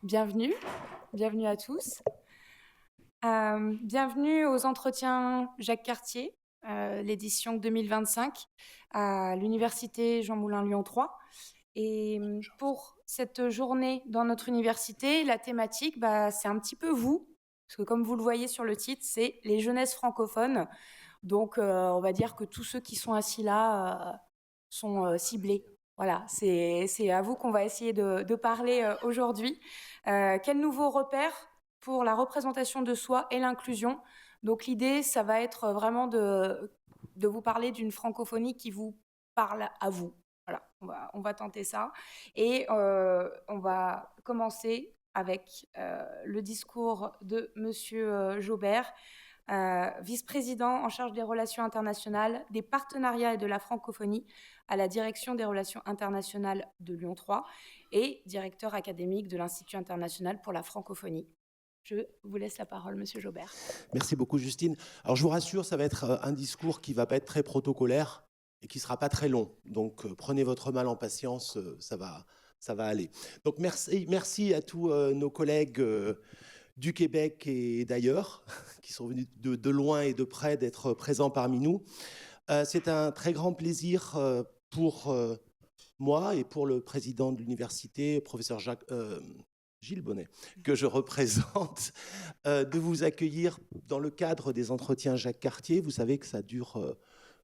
bienvenue, bienvenue à tous. Bienvenue aux entretiens Jacques Cartier, l'édition 2025 à l'université Jean Moulin Lyon 3. Et pour cette journée dans notre université, la thématique, c'est un petit peu vous, parce que comme vous le voyez sur le titre, c'est les jeunesses francophones. Donc, on va dire que tous ceux qui sont assis là sont ciblés. Voilà, c'est à vous qu'on va essayer de parler aujourd'hui. Quels nouveaux repères pour la représentation de soi et l'inclusion? Donc, l'idée, ça va être vraiment de vous parler d'une francophonie qui vous parle à vous. Voilà, on va tenter ça. Et on va commencer avec le discours de Monsieur Jobert, vice-président en charge des relations internationales, des partenariats et de la francophonie à la direction des relations internationales de Lyon 3 et directeur académique de l'Institut international pour la francophonie. Je vous laisse la parole, Monsieur Jobert. Merci beaucoup, Justine. Alors, je vous rassure, ça va être un discours qui ne va pas être très protocolaire et qui ne sera pas très long. Donc, prenez votre mal en patience, ça va aller. Donc, merci à tous nos collègues du Québec et d'ailleurs, qui sont venus de loin et de près d'être présents parmi nous. C'est un très grand plaisir pour moi et pour le président de l'université, professeur Gilles Bonnet, que je représente, de vous accueillir dans le cadre des entretiens Jacques Cartier. Vous savez que ça dure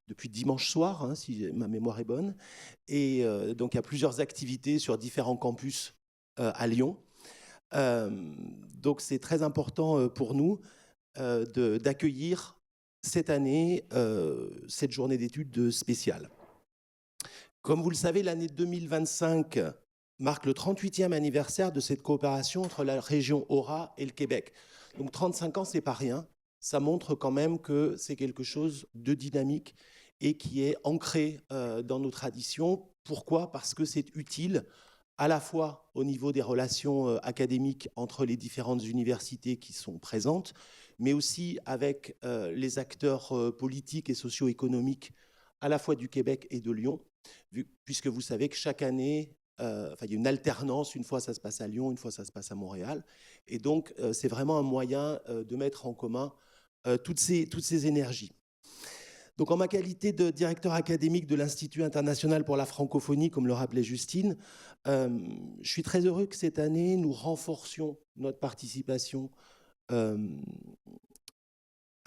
depuis dimanche soir, hein, si ma mémoire est bonne. Et donc, il y a plusieurs activités sur différents campus à Lyon. Donc, c'est très important pour nous d'accueillir cette année cette journée d'études spéciale. Comme vous le savez, l'année 2025 marque le 38e anniversaire de cette coopération entre la région Aura et le Québec. Donc 35 ans, c'est pas rien. Ça montre quand même que c'est quelque chose de dynamique et qui est ancré dans nos traditions. Pourquoi ? Parce que c'est utile à la fois au niveau des relations académiques entre les différentes universités qui sont présentes, mais aussi avec les acteurs politiques et socio-économiques à la fois du Québec et de Lyon, puisque vous savez que chaque année, il y a une alternance, une fois ça se passe à Lyon, une fois ça se passe à Montréal. Et donc, c'est vraiment un moyen de mettre en commun toutes ces énergies. Donc, en ma qualité de directeur académique de l'Institut international pour la francophonie, comme le rappelait Justine, je suis très heureux que cette année, nous renforcions notre participation à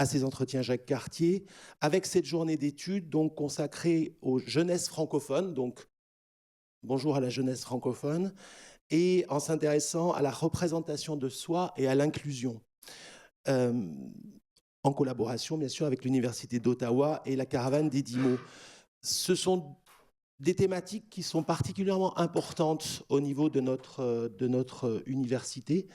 ces entretiens Jacques Cartier, avec cette journée d'études donc consacrée aux jeunesses francophones, donc bonjour à la jeunesse francophone, et en s'intéressant à la représentation de soi et à l'inclusion, en collaboration bien sûr avec l'Université d'Ottawa et la Caravane des 10 mots. Ce sont des thématiques qui sont particulièrement importantes au niveau de notre université.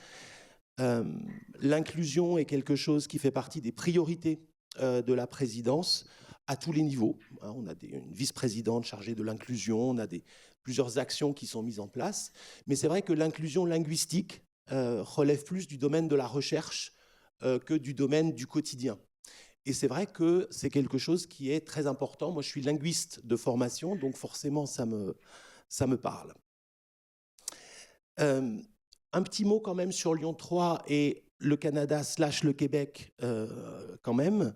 L'inclusion est quelque chose qui fait partie des priorités de la présidence à tous les niveaux. On a une vice-présidente chargée de l'inclusion, on a plusieurs actions qui sont mises en place. Mais c'est vrai que l'inclusion linguistique relève plus du domaine de la recherche que du domaine du quotidien. Et c'est vrai que c'est quelque chose qui est très important. Moi, je suis linguiste de formation, donc forcément, ça me parle. Un petit mot quand même sur Lyon 3 et le Canada / le Québec quand même.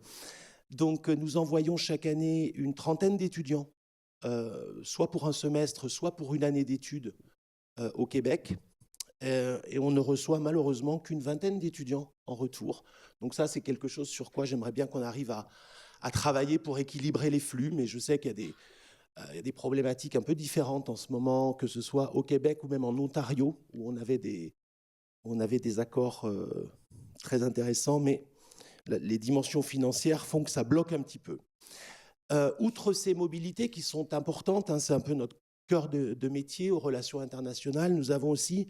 Donc, nous envoyons chaque année une trentaine d'étudiants, soit pour un semestre, soit pour une année d'études au Québec. Et on ne reçoit malheureusement qu'une vingtaine d'étudiants en retour. Donc ça, c'est quelque chose sur quoi j'aimerais bien qu'on arrive à travailler pour équilibrer les flux. Mais je sais qu'il y a des problématiques un peu différentes en ce moment, que ce soit au Québec ou même en Ontario, où on avait des accords très intéressants, mais les dimensions financières font que ça bloque un petit peu. Outre ces mobilités qui sont importantes, hein, c'est un peu notre cœur de métier aux relations internationales, nous avons aussi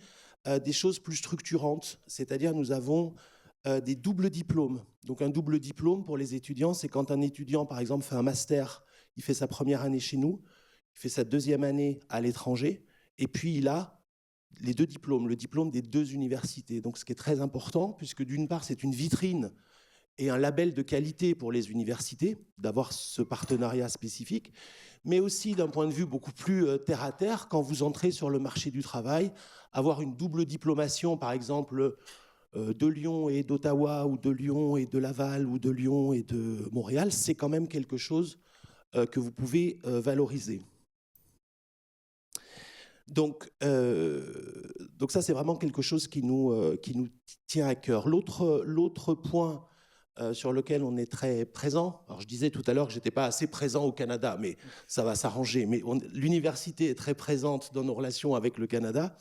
des choses plus structurantes, c'est-à-dire nous avons des doubles diplômes. Donc un double diplôme pour les étudiants, c'est quand un étudiant, par exemple, fait un master, il fait sa première année chez nous, il fait sa deuxième année à l'étranger, et puis il a les deux diplômes, le diplôme des deux universités. Donc ce qui est très important, puisque d'une part, c'est une vitrine et un label de qualité pour les universités, d'avoir ce partenariat spécifique, mais aussi d'un point de vue beaucoup plus terre-à-terre, quand vous entrez sur le marché du travail, avoir une double diplomation, par exemple, de Lyon et d'Ottawa, ou de Lyon et de Laval, ou de Lyon et de Montréal, c'est quand même quelque chose que vous pouvez valoriser. Donc ça, c'est vraiment quelque chose qui nous tient à cœur. L'autre point sur lequel on est très présent, alors je disais tout à l'heure que je n'étais pas assez présent au Canada, mais ça va s'arranger, mais l'université est très présente dans nos relations avec le Canada,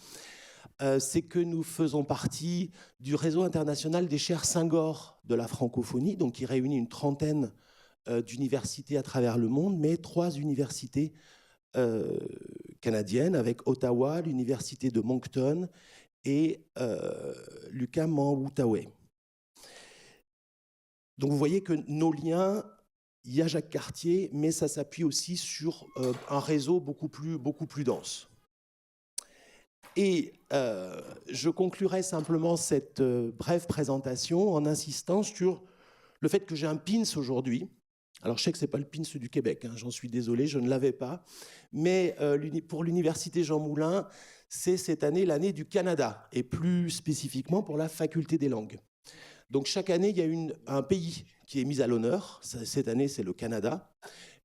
c'est que nous faisons partie du réseau international des chaires Senghor de la francophonie, donc qui réunit une trentaine d'universités à travers le monde, mais 3 universités canadiennes, avec Ottawa, l'université de Moncton et l'UQAM en Outaouais. Donc vous voyez que nos liens, il y a Jacques Cartier, mais ça s'appuie aussi sur un réseau beaucoup plus dense. Et je conclurai simplement cette brève présentation en insistant sur le fait que j'ai un pins aujourd'hui. Alors, je sais que ce n'est pas le pins du Québec, hein, j'en suis désolé, je ne l'avais pas. Mais pour l'Université Jean Moulin, c'est cette année l'année du Canada, et plus spécifiquement pour la Faculté des langues. Donc, chaque année, il y a un pays qui est mis à l'honneur. Cette année, c'est le Canada.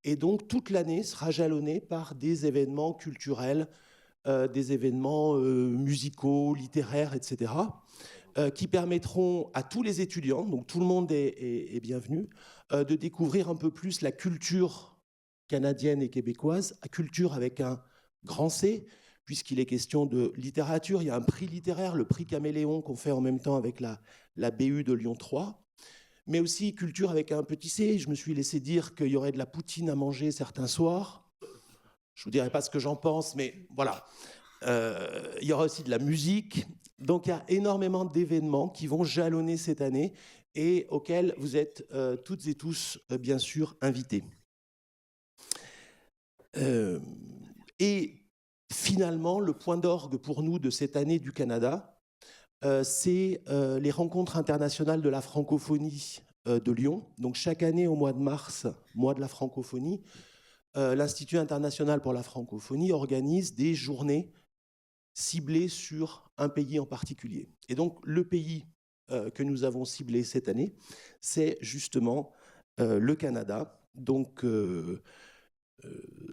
Et donc, toute l'année sera jalonnée par des événements culturels, des événements musicaux, littéraires, etc., qui permettront à tous les étudiants, donc tout le monde est bienvenu, de découvrir un peu plus la culture canadienne et québécoise, la culture avec un grand C, puisqu'il est question de littérature. Il y a un prix littéraire, le prix Caméléon, qu'on fait en même temps avec la BU de Lyon 3, mais aussi culture avec un petit C. Je me suis laissé dire qu'il y aurait de la poutine à manger certains soirs. Je ne vous dirai pas ce que j'en pense, mais voilà. Il y aura aussi de la musique. Donc, il y a énormément d'événements qui vont jalonner cette année et auxquels vous êtes toutes et tous, bien sûr, invités. Et finalement, le point d'orgue pour nous de cette année du Canada, c'est les rencontres internationales de la francophonie de Lyon. Donc, chaque année, au mois de mars, mois de la francophonie, l'Institut international pour la francophonie organise des journées ciblées sur un pays en particulier. Et donc, le pays que nous avons ciblé cette année, c'est justement le Canada. Donc,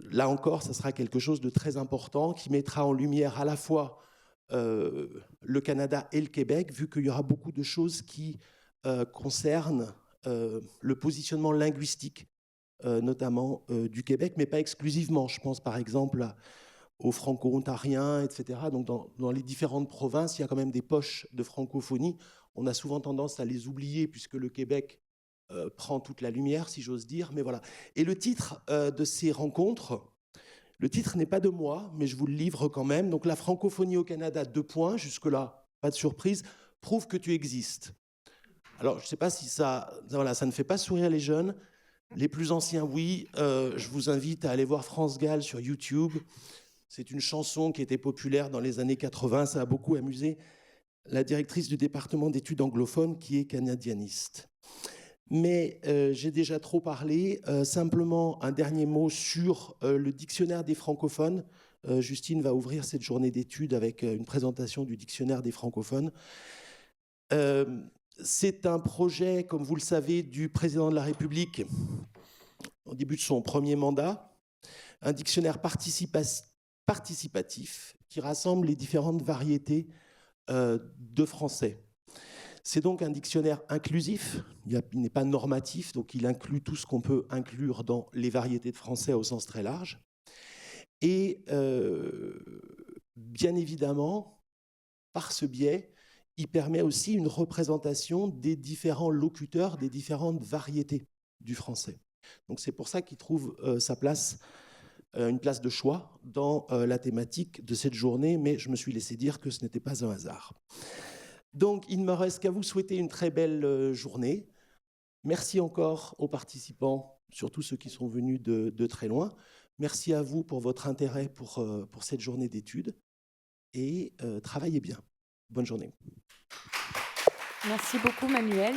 là encore, ça sera quelque chose de très important qui mettra en lumière à la fois le Canada et le Québec, vu qu'il y aura beaucoup de choses qui concernent le positionnement linguistique, notamment du Québec, mais pas exclusivement. Je pense par exemple aux franco-ontariens, etc. Donc dans les différentes provinces, il y a quand même des poches de francophonie. On a souvent tendance à les oublier puisque le Québec prend toute la lumière, si j'ose dire. Mais voilà. Et le titre de ces rencontres, le titre n'est pas de moi, mais je vous le livre quand même. Donc la francophonie au Canada, 2 points, jusque-là, pas de surprise, prouve que tu existes. Alors, je ne sais pas si ça ne fait pas sourire les jeunes. Les plus anciens, oui. Je vous invite à aller voir France Gall sur YouTube. C'est une chanson qui était populaire dans les années 80. Ça a beaucoup amusé la directrice du département d'études anglophones qui est canadianiste. Mais j'ai déjà trop parlé. Simplement, un dernier mot sur le dictionnaire des francophones. Justine va ouvrir cette journée d'études avec une présentation du dictionnaire des francophones. C'est un projet, comme vous le savez, du président de la République au début de son premier mandat, un dictionnaire participatif qui rassemble les différentes variétés de français. C'est donc un dictionnaire inclusif, il n'est pas normatif, donc il inclut tout ce qu'on peut inclure dans les variétés de français au sens très large. Et bien évidemment, par ce biais, il permet aussi une représentation des différents locuteurs, des différentes variétés du français. Donc c'est pour ça qu'il trouve sa place, une place de choix dans la thématique de cette journée, mais je me suis laissé dire que ce n'était pas un hasard. Donc il ne me reste qu'à vous souhaiter une très belle journée. Merci encore aux participants, surtout ceux qui sont venus de très loin. Merci à vous pour votre intérêt pour cette journée d'études et travaillez bien. Bonne journée. Merci beaucoup, Manuel.